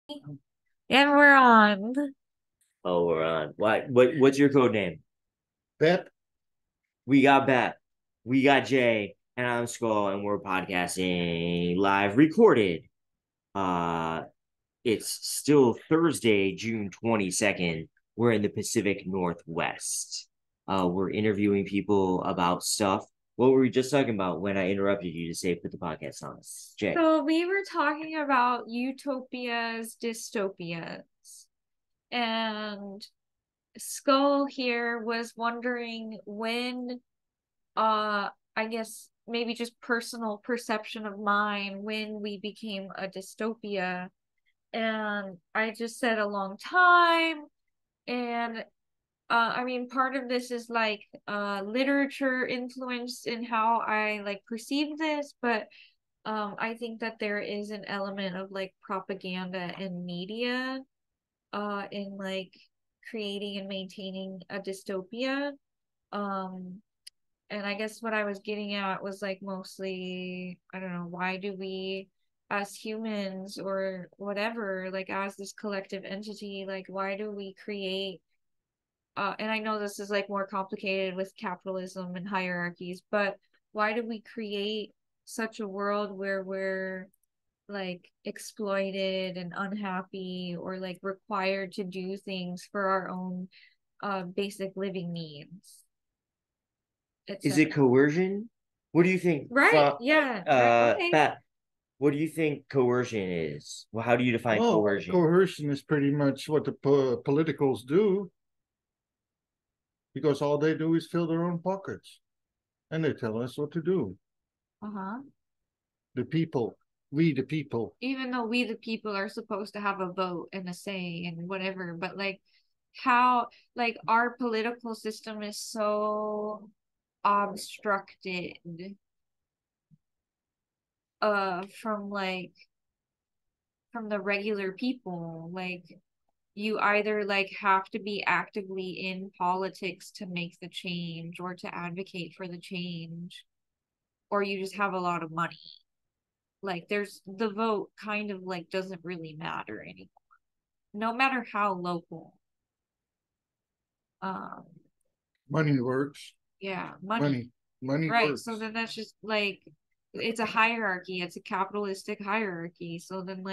And we're on. Oh, we're on. What's your code name? Pep, We got Beth. We got Jay. And I'm Skull, and we're podcasting live recorded. Uh it's still Thursday, June 22nd. We're in the Pacific Northwest. We're interviewing people about stuff. What were we just talking about when I interrupted you to say put the podcast on? Jay. So we were talking about utopias, dystopias, and Skull here was wondering when, I guess maybe just personal perception of mine when we became a dystopia. And I just said a long time. And I mean, part of this is like literature influence in how I like perceive this, but I think that there is an element of like propaganda and media in like creating and maintaining a dystopia. Um and I guess what I was getting at was like mostly, I don't know, why do we as humans or whatever, like as this collective entity, like why do we create and I know this is like more complicated with capitalism and hierarchies, but why do we create such a world where we're like exploited and unhappy or like required to do things for our own basic living needs, Is it etc. coercion? What do you think Right? from Yeah. Right. Okay. Pat, what do you think coercion is? Well, how do you define well, coercion? coercion is pretty much what the politicals do because all they do is fill their own pockets and they tell us what to do. Uh-huh. The people, we the people. Even though we the people are supposed to have a vote and a say and whatever, but like how like our political system is so obstructed from like from the regular people. Like you either like have to be actively in politics to make the change or to advocate for the change, or you just have a lot of money. Like there's the vote kind of like doesn't really matter anymore, no matter how local. Um, Money works. yeah, money. Money, money Right. works. So then that's just like it's a hierarchy. It's a capitalistic hierarchy. So then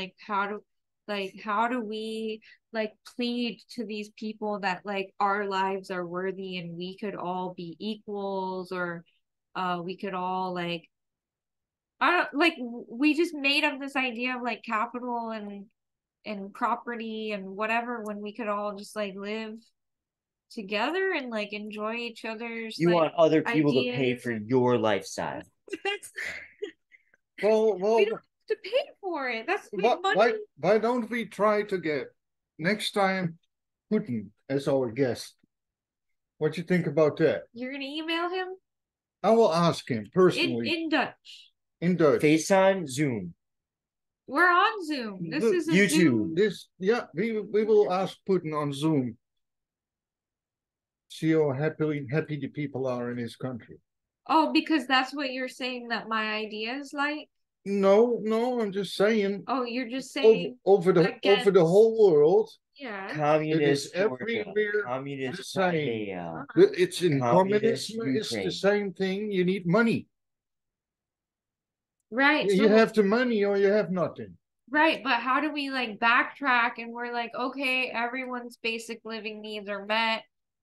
how do we like plead to these people that like our lives are worthy and we could all be equals, or we could all like I don't like we just made up this idea of like capital and property and whatever when we could all just like live together and like enjoy each other's You like want other people to pay ideas. for your lifestyle. That's Well, we well, don't have to pay for it. That's like why, money. why, why don't we try to get next time Putin as our guest? What you think about that? You're gonna email him I will ask him in personally Dutch. in Dutch. FaceTime, Zoom, We're on Zoom. This is a YouTube. Zoom. Yeah, we will ask Putin on Zoom. See how happy the people are in his country. Oh, because that's what you're saying that my idea is like. No, no, I'm just saying Oh, you're just over saying over the against. whole world, Yeah. it is Communist Georgia, everywhere the communist same. Crimea, Uh-huh. It's in communist communism, it's the Ukraine. same thing. You need money. Right. You So have the money or you have nothing. right, but how do we like backtrack and we're like, okay, everyone's basic living needs are met.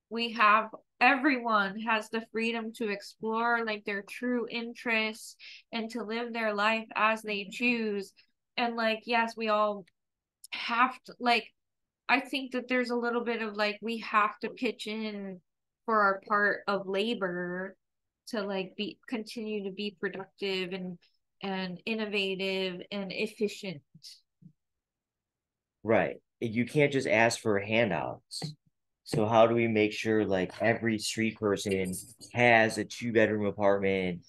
We have everyone has the freedom to explore like their true interests and to live their life as they choose. And like, yes, we all have to like I think that there's a little bit of like we have to pitch in for our part of labor to like be continue to be productive and innovative and efficient. Right. You can't just ask for handouts. So how do we make sure like every street person has a two-bedroom apartment,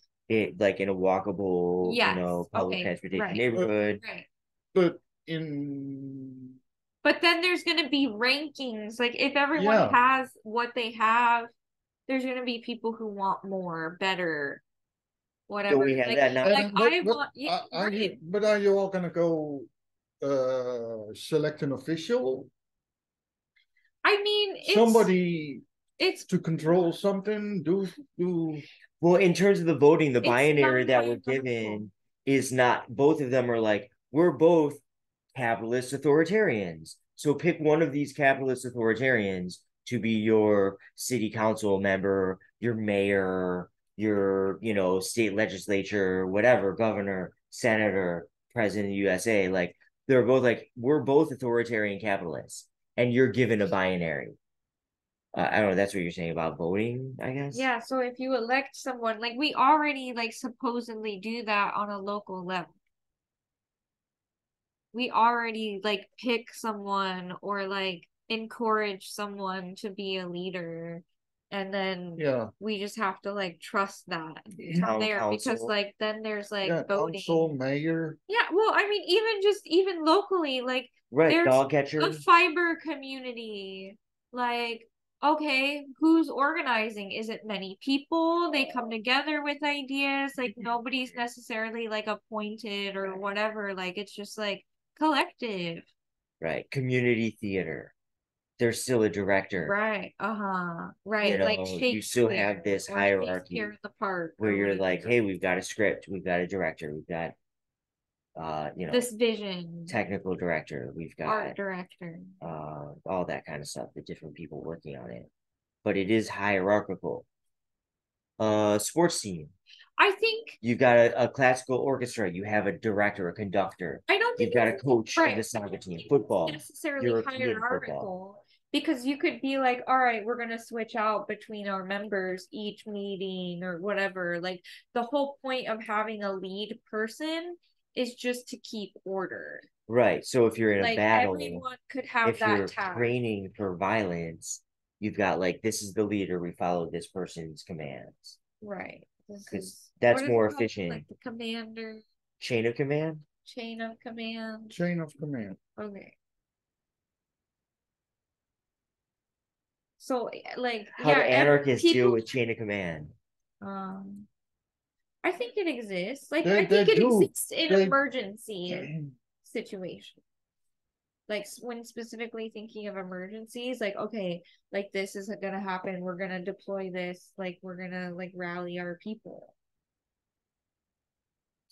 like in a walkable, Yes. public Okay. transportation Right. neighborhood? Right. But in But then there's going to be rankings. Like if everyone yeah, has what they have, there's going to be people who want more, better, Don't whatever. we have that now? Like but I want yeah, are you right. but are you all gonna go select an official, I mean, somebody it's to control something, do Well, in terms of the voting, the It's binary not that we're hierarchical. given is not, both of them are like, we're both capitalist authoritarians. So pick one of these capitalist authoritarians to be your city council member, your mayor, your, state legislature, whatever, governor, senator, president of the USA. Like, they're both like, we're both authoritarian capitalists, and you're given a binary. I don't know. That's what you're saying about voting, I guess. Yeah, so if you elect someone, like we already like supposedly do that on a local level. We already like pick someone or like encourage someone to be a leader, and then yeah, we just have to like trust that Town there because council. like then there's like yeah, voting. council, mayor. Yeah, well, I mean, even locally, like Right, there's dog catcher. a fiber community. Like, okay, who's organizing? Is it many people? They come together with ideas. Like nobody's necessarily like appointed or whatever. Like it's just like collective. Right, community theater. There's still a director. Right. Uh-huh. Right. Like You still Shakespeare have this or hierarchy Shakespeare in the Park where or you're like, whatever. hey, we've got a script, we've got a director, we've got This vision, technical director, we've art got director. all that kind of stuff, the different people working on it. But it is hierarchical. Sports team. I think You've got a classical orchestra, you have a director, a conductor. I don't think You've got a it's coach of right. the soccer team, football, necessarily European football. hierarchical because you could be like, all right, we're gonna switch out between our members each meeting or whatever. Like the whole point of having a lead person is just to keep order. Right. So if you're in a Like battle, everyone could have if that you're task. training for violence, you've got like, this is the leader, we follow this person's commands. Right. This Because is that's what is more it called? efficient. Like the commander Chain of command? chain of command. Chain of command. Okay. So like How yeah, do anarchists deal people with chain of command? um I think it exists. Like They I think it do. exists in They- emergency situations. Like when specifically thinking of emergencies, like okay, like this is gonna happen. We're gonna deploy this. Like we're gonna like rally our people.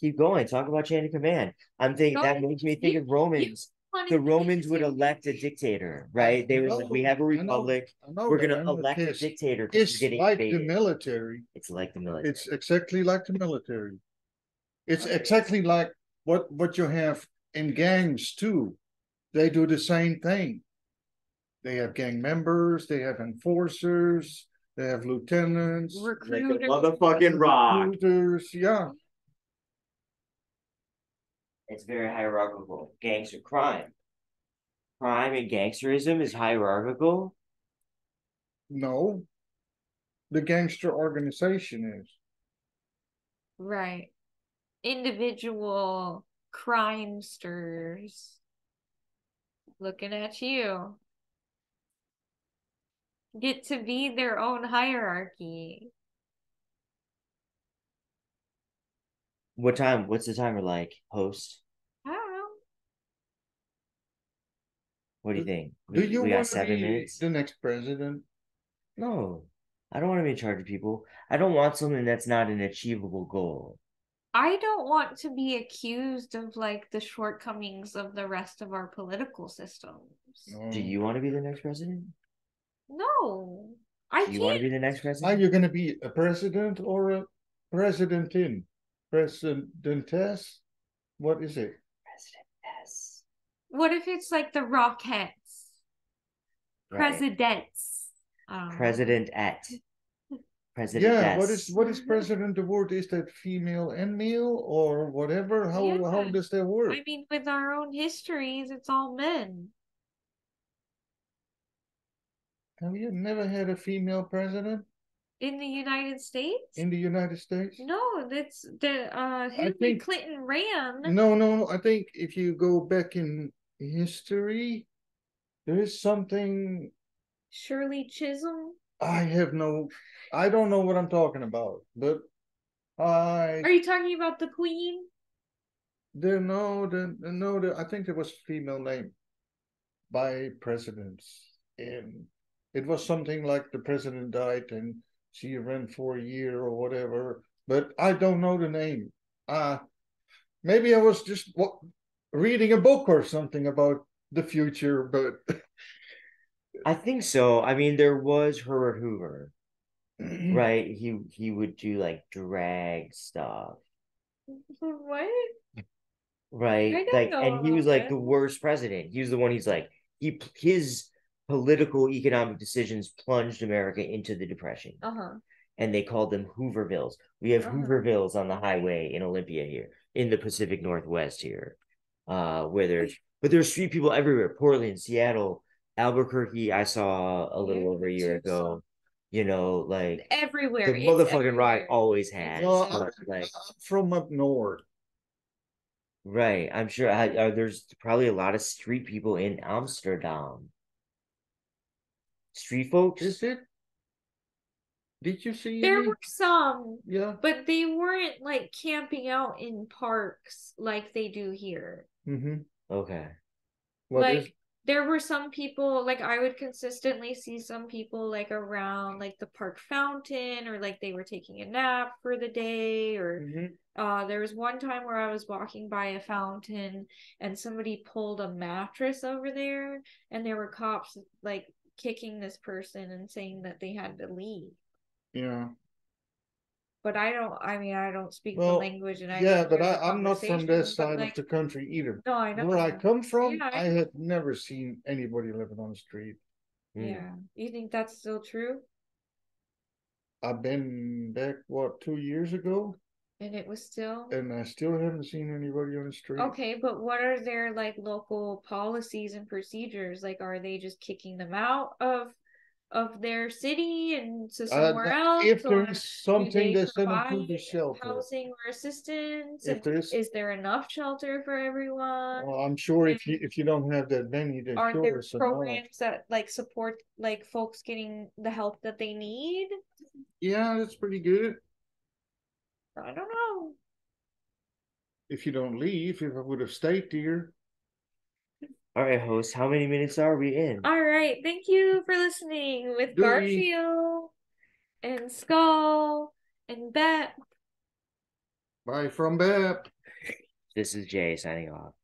Keep going. Talk about chain of command. I'm thinking Go that ahead. makes me think of Romans. wanted The to Romans would to- elect a dictator, right? They were like, we have a republic. We're that. gonna I know elect a it's- dictator because It's we're getting like the invaded. military. It's like the military. It's exactly like the military. It's exactly like what you have in gangs too. They do the same thing. They have gang members, they have enforcers, they have lieutenants, Like the recruiters. motherfucking rock. recruiters, yeah. It's very hierarchical. Gangster crime. Crime and gangsterism is hierarchical. No, the gangster organization is. Right. Individual crimesters. Looking at you. Get to be their own hierarchy. What time? What's the timer like? Host. I don't know. What do you think? Do you we got want to 7 be minutes? the next president? No, I don't want to be in charge of people. I don't want something that's not an achievable goal. I don't want to be accused of like the shortcomings of the rest of our political systems. Do you want to be the next president? No, I Do you want to be can't. the next Are president? you going to be a president or a presidentin? Presidentess? What is it? President S. What if it's like the Rockettes? Right. Presidents. President at. President Yeah, S. what is president the word? Is that female and male or whatever? How Yeah. does that work? I mean, with our own histories, it's all men. Have you never had a female president In the United States? in the United States? No, that's the Hillary think- Clinton ran. No. I think if you go back in history, there is something Shirley Chisholm. I don't know what I'm talking about, but Are you talking about the Queen? I think there was a female name by presidents, and it was something like the president died and she ran for a year or whatever. But I don't know the name. Maybe I was just reading a book or something about the future, but I think so. I mean, there was Herbert Hoover, right? He would do like drag stuff, What? I right? don't Like, know and he was about like that. the worst president. He was the one. He's like his political economic decisions plunged America into the Depression, Uh-huh. and they called them Hoovervilles. We have Uh-huh. Hoovervilles on the highway in Olympia here, in the Pacific Northwest here, where there's street people everywhere. Portland, Seattle, Albuquerque. I saw a little over a year ago. You know, like Everywhere. the It's motherfucking rock everywhere. always has. well, Like, I'm from up north. right. I'm sure there's probably a lot of street people in Amsterdam. Street folks. Is it? Did you see There any? were some, Yeah. but they weren't like camping out in parks like they do here. Mm-hmm. Okay. What is? Like there were some people, like I would consistently see some people like around like the park fountain, or like they were taking a nap for the day, or there was one time where I was walking by a fountain and somebody pulled a mattress over there, and there were cops like kicking this person and saying that they had to leave. Yeah. But I don't speak the Well, language, and I yeah, didn't but hear the I'm not from this conversation, but side of like, the country either. no, I Where I know. come from, Yeah, I I know. had never seen anybody living on the street. Yeah. You think that's still true? I've been back, what, 2 years ago, And it was still and I still haven't seen anybody on the street. okay, but what are their like local policies and procedures? Like, are they just kicking them out of their city and to somewhere else, If there or is do something, they they send them to provide the shelter. housing or assistance? If And there is, is there enough shelter for everyone? well, I'm sure And if you don't have that many, then are sure there it's enough. programs that like support like folks getting the help that they need? Yeah, that's pretty good. I don't know. If you don't leave, if I would have stayed there. All right, host. How many minutes are we in? All right. Thank you for listening with Dewey. Garfield and Skull and Bet. Bye from Bab. This is Jay signing off.